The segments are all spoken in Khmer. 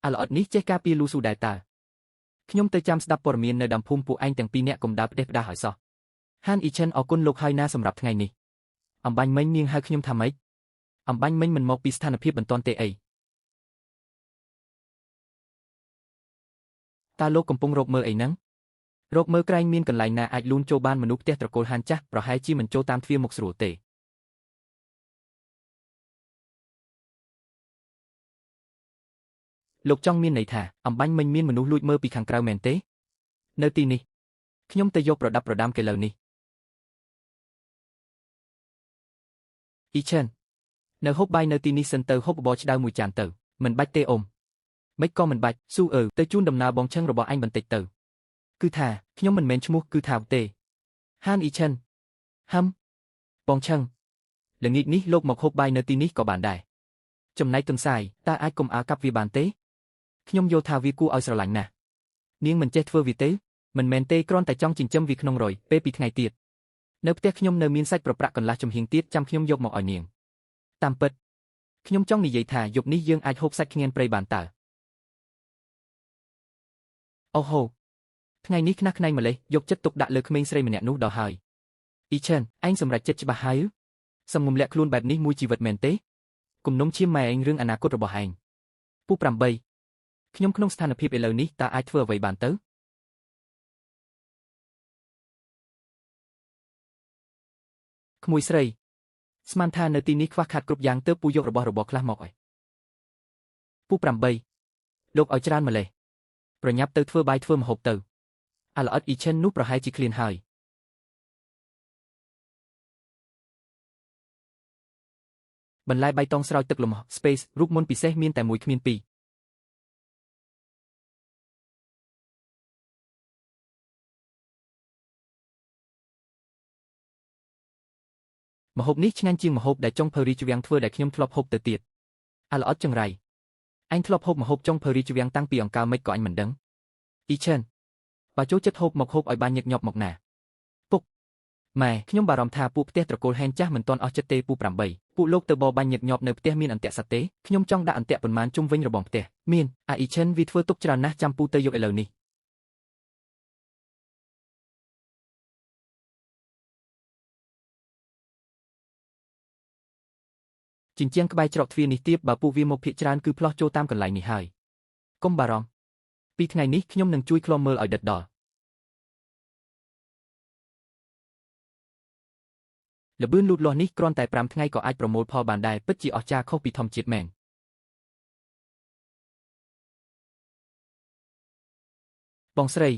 អាល្អិតនេះចេះការពារលូស៊ូដែរតើខ្ញុំទៅចាំស្ដាប់ព័ត៌មាននៅដើមភូមិពួកឯងទាំងពីរនាក់កុំដើរផ្ដេសផ្ដាសឲ្យសោះហានអ៊ីឈិនអរគុណលោកហើយណាសម្រាប់ថ្ងៃនេះអំបាញ់មិញនាងហៅខ្ញុំថាម៉េចអំបាញ់មិញមិនមកពីស្ថានភាពបន្ទាន់ទេអីតើលោកកំពុងរកមើលអីហ្នឹងរកមើលក្រែងមានកន្លែងណាអាចលូនចូលបានមនុស្សផ្ទះត្រកូលហានចាស់ប្រហែលជាមិនចូលតាមទ្វារមុខស្រួលទេលោកចង់មានន័យថាអំបាញ់មិញមានមនុស្សលួចមើលពីខាងក្រៅមែនទេនៅទីនេះខ្ញុំទៅយកប្រដាប់ប្រដាំគេលើនេះអ៊ីឈិននៅហូបបាយនៅទីនេះសិនទៅហូបបបរឆ្ដៅមួយចានទៅមិនបាច់ទេអ៊ំមិនក៏មិនបាច់ស៊ូទៅជូនដំណើរបងឆឹងរបស់អញបន្តិចទៅគឺថាខ្ញុំមិនមែនឈ្មោះគឺថាទេហានអ៊ីឈិនហឹមបងឆឹងល្ងាចនេះលោកមកហូបបាយនៅទីនេះក៏បានដែរចំណែកទុនសាយតើអាចកុំអាកាប់វាបានទេខ្ញុំយល់ថាវាគួរឲ្យស្រឡាញ់ណាស់នាងមិនចេះធ្វើវាទេមិនមែនទេគ្រាន់តែចង់ចិញ្ចឹមវាក្នុងរយពេលពីថ្ងៃទៀតនៅផ្ទះខ្ញុំនៅមានសាច់ប្រប្រាក់កន្លះចំហៀងទៀតចាំខ្ញុំយកមកឲ្យនាងតាមពិតខ្ញុំចង់និយាយថាយប់នេះយើងអាចហូបសាច់ខ្ងៀនព្រៃបានតើអូហូថ្ងៃនេះខ្នះខ្នែងម្លេះយកចិត្តទុកដាក់លើក្មេងស្រីម្នាក់នោះដល់ហើយអ៊ីឈិនឯងសម្រេចចិត្តច្បាស់ហើយសំងំលាក់ខ្លួនបែបនេះមួយជីវិតមែនទេគំនុំឈាមម៉ែឯងរឿងអនាគតរបស់ឯងពូ8ខ្ញុំក្នុងស្ថានភាពឥឡូវនេះតើអាចធ្វើអ្វីបានទៅក្មួយស្រីស្មានថានៅទីនេះខ្វះខាតគ្រប់យ៉ាងទើបពូយករបស់របរខ្លះមកឲ្យពូ8លោកឲ្យច្រើនម្លេះប្រញាប់ទៅធ្វើបាយធ្វើម្ហូបទៅអាល្អិតអ៊ីឈិននោះប្រហែលជាឃ្លានហើយបន្លែបៃតងស្រោចទឹកលំ Space រូបមន្តពិសេសមានតែមួយគ្មានពីរម្ហូបនេះឆ្ងាញ់ជាងម្ហូបដែលចុងភើរីជវាំងធ្វើដែលខ្ញុំធ្លាប់ហូបទៅទៀតអាល្អិតចង្រៃអញធ្លាប់ហូបម្ហូបចុងភើរីជវាំងតាំងពីអង្កើលមិនក៏អញមិនដឹងអ៊ីឈិនបើចូលចិត្តហូបមកហូបឲ្យបានញឹកញាប់មកណាពុកម៉ែខ្ញុំបារម្ភថាពួកផ្ទះត្រកូលហែនចាស់មិនទាន់អស់ចិត្តទេពូ8ពួកលោកទៅបបាញ់ញឹកញាប់នៅផ្ទះមានអន្ទាក់សត្វទេខ្ញុំចង់ដាក់អន្ទាក់ប៉ុន្មានជុំវិញរបងផ្ទះមានអ៊ីឈិនវាធ្វើទុកច្រើនណាស់ចាំពូទៅយកឥឡូវនេះជញ្ជាំងក្បែរច្រកទ្វារនេះទៀតបើពួកវាមកភាកច្រើនគឺផ្លោះចូលតាមកន្លែងនេះហើយកុំបារម្ភពីថ្ងៃនេះខ្ញុំនឹងជួយឃ្លាំមើលឲ្យដិតដល់ល្បឿនលូតលាស់នេះគ្រាន់តែ5ថ្ងៃក៏អាចប្រមូលផលបានដែរពិតជាអស្ចារ្យខុសពីធម្មជាតិមែនបងស្រី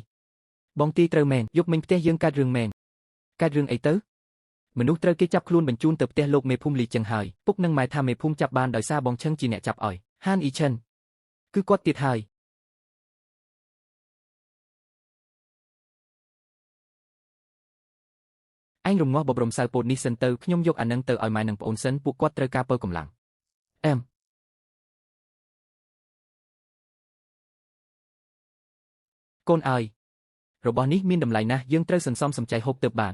បងទីត្រូវមែនយប់មិញផ្ទះយើងកើតរឿងមែនកើតរឿងអីទៅមនុស្សត្រូវគេចាប់ខ្លួនបញ្ជូនទៅផ្ទះលោកមេភូមិលីចឹងហើយពុកនឹងម៉ែថាមេភូមិចាប់បានដោយសារបងឆឹងជាអ្នកចាប់ឲ្យហានអ៊ីឈិនគឺគាត់ទៀតហើយអញរំងាស់បបរំសៅពោតនេះសិនទៅខ្ញុំយកអានឹងទៅឲ្យម៉ែនឹងប្អូនសិនពួកគាត់ត្រូវការពើកម្លាំងកូនអើយរបស់នេះមានតម្លៃណាស់យើងត្រូវសន្សំសំចៃហូបទើបបាន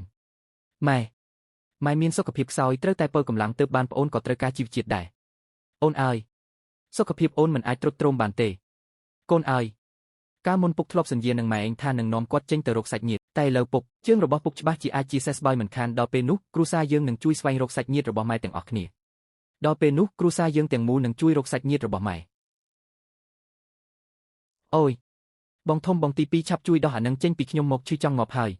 ម៉ែមានសុខភាពខ្សោយត្រូវតែពើកម្លាំងទើបបានប្អូនក៏ត្រូវការជីវជាតិដែរអូនអើយសុខភាពអូនមិនអាចទ្រុឌទ្រោមបានទេកូនអើយកាលមុនពុកធ្លាប់សន្យានឹងម៉ែឯងថានឹងនាំគាត់ចេញទៅរកសាច់ញាតិតែឥឡូវពុកជើងរបស់ពុកច្បាស់ជាអាចជាសេះស្បើយមិនខានដល់ពេលនោះគ្រួសារយើងនឹងជួយស្វែងរកសាច់ញាតិរបស់ម៉ែទាំងអស់គ្នាដល់ពេលនោះគ្រួសារយើងទាំងមូលនឹងជួយរកសាច់ញាតិរបស់ម៉ែអូយបងធំបងទី2ឆាប់ជួយដោះអានឹងចេញពីខ្ញុំមកឈឺចង់ងាប់ហើយ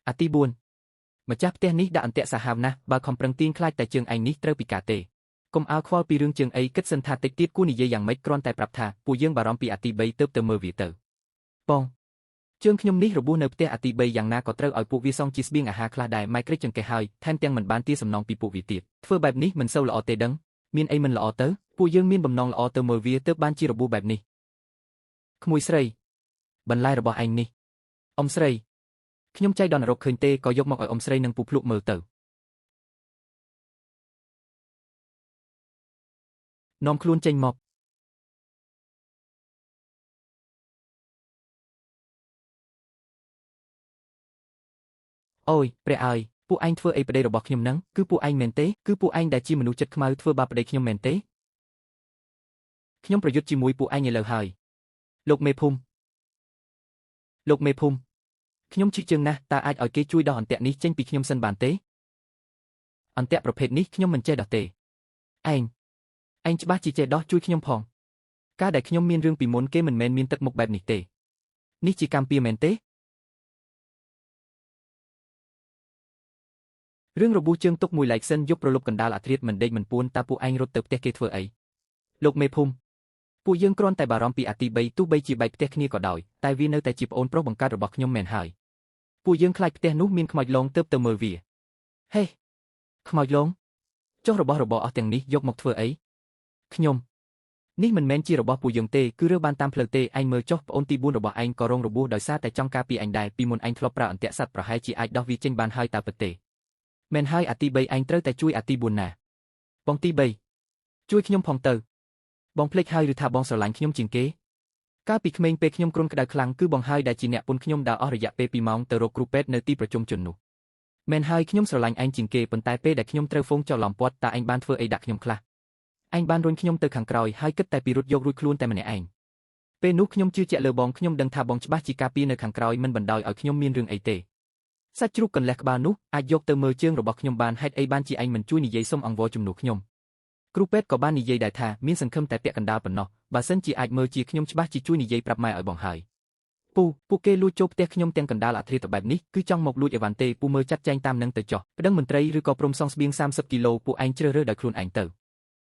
អាទី4ម្ចាស់ផ្ទះនេះដាក់អន្ទាក់សាហាវណាស់បើខំប្រឹងទាញខ្លាចតែជើងឯងនេះត្រូវពិការទេកុំអើខ្វល់ពីរឿងជើងអីគិតសិនថាតិចទៀតគួរនិយាយយ៉ាងម៉េចគ្រាន់តែប្រាប់ថាពួកយើងបារម្ភពីអាទី3ទៅមើលវាទៅបងជើងខ្ញុំនេះរបួសនៅផ្ទះអាទី3យ៉ាងណាក៏ត្រូវឲ្យពួកវាសងជាស្បៀងអាហារខ្លះដែរម៉ែក្រិចចង្កេះហើយថែមទាំងមិនបានទាសំណងពីពួកវាទៀតធ្វើបែបនេះមិនសូវល្អទេដឹងមានអីមិនល្អទៅពួកយើងមានបំណងល្អទៅមើលវាទើបបានជារបួសបែបនេះក្មួយស្រីបន្លែរបស់ឯងនេះអ៊ំស្រីខ្ញុំចៃដល់នរកឃើញទេក៏យកមកឲ្យអ៊ំស្រីនិងពូភ្លក់មើលទៅនាំខ្លួនចេញមកអូយព្រះអើយពួកឯងធ្វើអីប្តីរបស់ខ្ញុំហ្នឹងគឺពួកឯងមែនទេគឺពួកឯងដែលជាមនុស្សចិត្តខ្មៅធ្វើបាបប្តីខ្ញុំមែនទេ ខ្ញុំប្រយុទ្ធជាមួយពួកឯងឥឡូវហើយលោកមេភូមិខ្ញុំឈឺជើងណាស់តើអាចឲ្យគេជួយដោះអន្ទាក់នេះចេញពីខ្ញុំសិនបានទេអន្ទាក់ប្រភេទនេះខ្ញុំមិនចេះដោះទេឯងច្បាស់ជាចេះដោះជួយខ្ញុំផងការដែលខ្ញុំមានរឿងពីមុនគេមិនមែនមានទឹកមុខបែបនេះទេនេះជាកម្មពៀមែនទេរឿងរបួសជើងទុកមួយឡែកសិនយប់ប្រលប់កណ្ដាលអាធ្រាត្រមិនដេកមិនពួនតើពួកឯងរត់ទៅផ្ទះគេធ្វើអីលោកមេភូមិពួកយើងគ្រាន់តែបារម្ភពីអាទី3ទោះបីជាបែកផ្ទះគ្នាក៏ដោយតែវានៅតែជាប្អូនប្រុសបង្កើតរបស់ខ្ញុំមែនហើយពួកយើងខ្លាចផ្ទះនោះមានខ្មោចលងទើបទៅមើលវាហេខ្មោចលងចុះរបស់របរអស់ទាំងនេះយកមកធ្វើអីខ្ញុំនេះមិនមែនជារបស់ពួកយើងទេគឺរើសបានតាមផ្លូវទេឯងមើលចុះប្អូនទី4របស់ឯងក៏រងរបួសដោយសារតែចង់ការពារឯងដែរពីមុនឯងធ្លាប់ប្រើអន្ទាក់សត្វប្រហែលជាអាចដោះវាចេញបានហើយតើពិតទេមែនហើយអាទី3ឯងត្រូវតែជួយអាទី4ណាបងទី3ជួយខ្ញុំផងទៅបងភ្លេចហើយឬថាបងស្រឡាញ់ខ្ញុំជាងគេកាលពីក្មេងពេលខ្ញុំគ្រុនក្តៅខ្លាំងគឺបងហើយដែលជាអ្នកពុនខ្ញុំដើរអស់រយៈពេល2ម៉ោងទៅរកគ្រូពេទ្យនៅទីប្រជុំជននោះមែនហើយខ្ញុំស្រឡាញ់ឯងជាងគេប៉ុន្តែពេលដែលខ្ញុំត្រូវហ្វូងចោលឡំពាត់តើឯងបានធ្វើអីដាក់ខ្ញុំខ្លះឯងបានរុញខ្ញុំទៅខាងក្រោយហើយគិតតែពីរត់យករួចខ្លួនតែម្នាក់ឯងពេលនោះខ្ញុំជឿជាក់លើបងខ្ញុំដឹងថាបងច្បាស់ជាការពារនៅខាងក្រោយមិនបណ្ដោយឲ្យខ្ញុំមានរឿងអីទេសាច់ជ្រូកកន្លះក្បាលនោះអាចយកទៅមើលជើងរបស់ខ្ញុំបានហេតុអីបានជាឯងមិនជួយនិយាយសុំអង្វរជំនួសខ្ញុំគ្រូពេទ្យក៏បាននិយាយដែរថាមានសង្ឃឹមតែពាក់កណ្ដាលប៉ុណ្ណោះបើសិនជាអាចមើលជាខ្ញុំច្បាស់ជាជួយនិយាយប្រាប់ម៉ែឲ្យបងហើយពួកគេលួចចូលផ្ទះខ្ញុំទាំងកណ្ដាលអាធ្រាត្របែបនេះគឺចង់មកលួចអីវ៉ាន់ទេពូមើលចាត់ចែងតាមនឹងទៅចោះប្តឹងមន្ត្រីឬក៏ព្រំសងស្បៀង30គីឡូពួកឯងជ្រើសរើសដោយខ្លួនឯងទៅ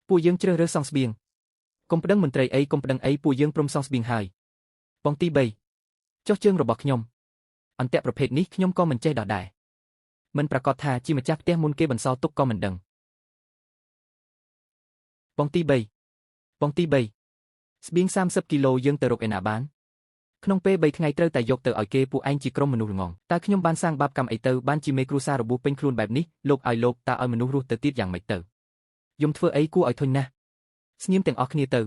ពួកយើងជ្រើសរើសសងស្បៀងកុំប្តឹងមន្ត្រីអីកុំប្តឹងអីពួកយើងព្រមសងស្បៀងហើយបងទី3ចុះជើងរបស់ខ្ញុំអន្ទាក់ប្រភេទនេះខ្ញុំក៏មិនចេះដោះដែរមិនប្រកាសថាជាម្ចាស់ផ្ទះមុនគេបន្សល់ទុកក៏មិនដឹងបងទី3ស្បៀង30គីឡូយើងទៅរកឯណាបានក្នុងពេល3ថ្ងៃត្រូវតែយកទៅឲ្យគេពួកឯងជាក្រុមមនុស្សល្ងងតើខ្ញុំបានសាងបាបកម្មអីទៅបានជាមេគ្រួសាររបួសពេញខ្លួនបែបនេះលោកឲ្យលោកតើឲ្យមនុស្សរស់ទៅទៀតយ៉ាងម៉េចទៅយំធ្វើអីគួរឲ្យធុញណាស់ស្ងៀមទាំងអស់គ្នាទៅ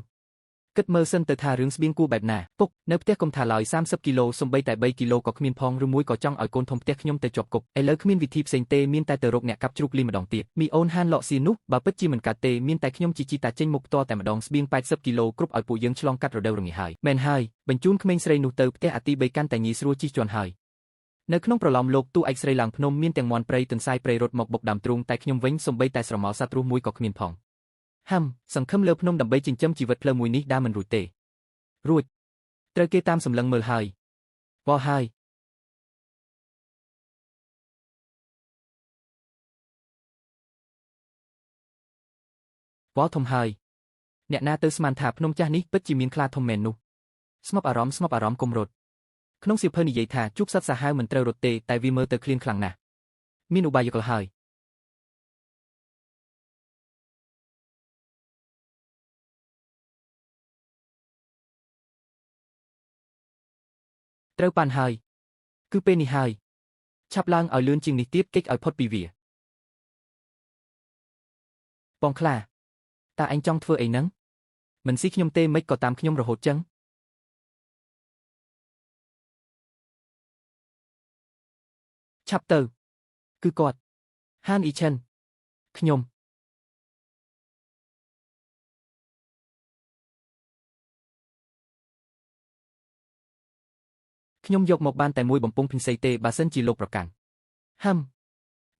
គិតមើលសិនទៅថារឿងស្បៀងគួរបែបណាពុកនៅផ្ទះកុំថាឡើយ30គីឡូសំបីតែ3គីឡូក៏គ្មានផងឬមួយក៏ចង់ឲ្យកូនធំផ្ទះខ្ញុំទៅជាប់គុកឥឡូវគ្មានវិធីផ្សេងទេមានតែទៅរកអ្នកកាប់ជ្រូកលីម្ដងទៀតមីអូនហានលក់ស៊ីនោះបើពិតជាមិនកាត់ទេមានតែខ្ញុំជីតាចេញមុខផ្ទាល់តែម្ដងស្បៀង80គីឡូគ្រប់ឲ្យពួកយើងឆ្លងកាត់រដូវរងាហើយមែនហើយបញ្ជូនក្មេងស្រីនោះទៅផ្ទះអាទី3កាន់តែងាយស្រួលជិះជាន់ហើយនៅក្នុងប្រឡោមលោកទូឯកស្រីឡើងភ្នំមានទាំងមន់ព្រៃទន្សាយព្រៃរត់មកបុកដាំទ្រូងតែខ្ញុំវិញសំបីតែស្រមោលសត្វរស់មួយក៏គ្មានផងសង្ឃឹមលើភ្នំដើម្បីចិញ្ចឹមជីវិតផ្លូវមួយនេះដើរមិនរួចទេរួចត្រូវគេតាមសម្លឹងមើលហើយវល់ហើយវល់ធំហើយអ្នកណាទៅស្មានថាភ្នំចាស់នេះពិតជាមានខ្លាធំមែននោះស្ងប់អារម្មណ៍កុំរត់ក្នុងសៀវភៅនិយាយថាជួបសត្វសាហាវមិនត្រូវរត់ទេតែវាមើលទៅឃ្លានខ្លាំងណាស់មានឧបាយកលហើយត្រូវបានហើយគឺពេលនេះហើយឆាប់ឡើងឲ្យលឿនជាងនេះទៀតគេចឲ្យផុតពីវាបងខ្លាតើអញចង់ធ្វើអីហ្នឹងមិនស៊ីខ្ញុំទេមិនក៏តាមខ្ញុំរហូតចឹងឆាប់ទៅគឺគាត់ហានអ៊ីឆិនខ្ញុំយកមកបានតែមួយបំពង់ភិនសីទេបើសិនជាលោកប្រកាន់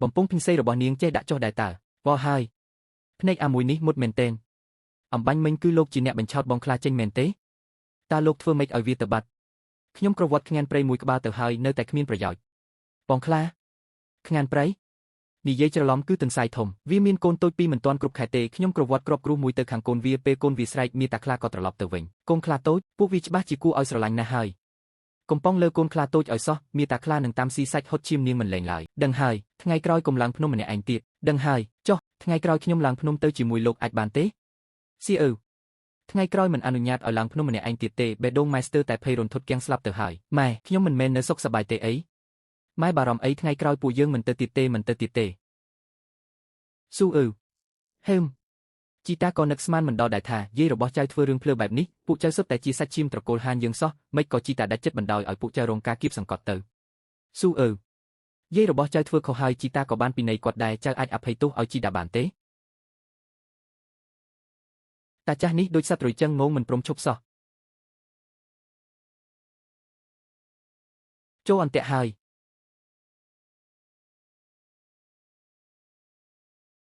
បំពង់ភិនសីរបស់នាងចេះដាក់ចុះដែរតើវល់ហើយភ្នែកអាមួយនេះមុតមែនទែនអំបាញ់មិញគឺលោកជាអ្នកបញ្ឆោតបងខ្លាចេញមែនទេតើលោកធ្វើម៉េចឲ្យវាទៅបាត់ខ្ញុំក្រវាត់ខ្ងានព្រៃមួយក្បាលទៅហើយនៅតែគ្មានប្រយោជន៍បងខ្លាខ្ងានព្រៃនិយាយច្រឡំគឺទន្សាយធំវាមានកូនតូចពីរមិនទាន់គ្រប់ខែទេខ្ញុំក្រវាត់គ្រាប់គ្រូមួយទៅខាងកូនវាពេលកូនវាស្រែកមានតាខ្លាក៏ត្រឡប់ទៅវិញកូនខ្លាតូចពួកវាច្បាស់ជាគួរឲ្យស្រឡាញ់ណាស់ហើយកំប៉ុងលើកូនខ្លាតូចឲ្យសោះមានតាខ្លានឹងតាមស៊ីសាច់ហត់ឈាមនាងមិនលែងឡើយដឹងហើយថ្ងៃក្រោយកំឡើងភ្នំម្នាក់ឯងទៀតដឹងហើយចុះថ្ងៃក្រោយខ្ញុំឡើងភ្នំទៅជាមួយលោកអាចបានទេសៀអ៊ូថ្ងៃក្រោយមិនអនុញ្ញាតឲ្យឡើងភ្នំម្នាក់ឯងទៀតទេបេដងម៉ែស្ទើតែភ័យរន្ធត់គាំងស្លាប់ទៅហើយម៉ែខ្ញុំមិនមែននៅសុខសប្បាយទេអីម៉ែបារម្ភអីថ្ងៃក្រោយពួកយើងមិនទៅទៀតទេស៊ូអ៊ូហេមជីតាក៏នឹកស្មានមិនដល់ដែរថាយាយរបស់ចៅធ្វើរឿងភ្លើបែបនេះពួកចៅសុទ្ធតែជាសាច់ឈាមត្រកូលហានយើងសោះមិនក៏ជីតាដាច់ចិត្តបណ្ដោយឲ្យពួកចៅរងការគៀបសង្កត់ទៅស៊ូអ៊ូយាយរបស់ចៅធ្វើខុសហើយជីតាក៏បានពិន័យគាត់ដែរចៅអាចអភ័យទោសឲ្យជីតាបានទេ តាចាស់នេះដូចសត្វរុយចឹងងងមិនព្រមឈប់សោះចូលអន្ទាក់ហើយ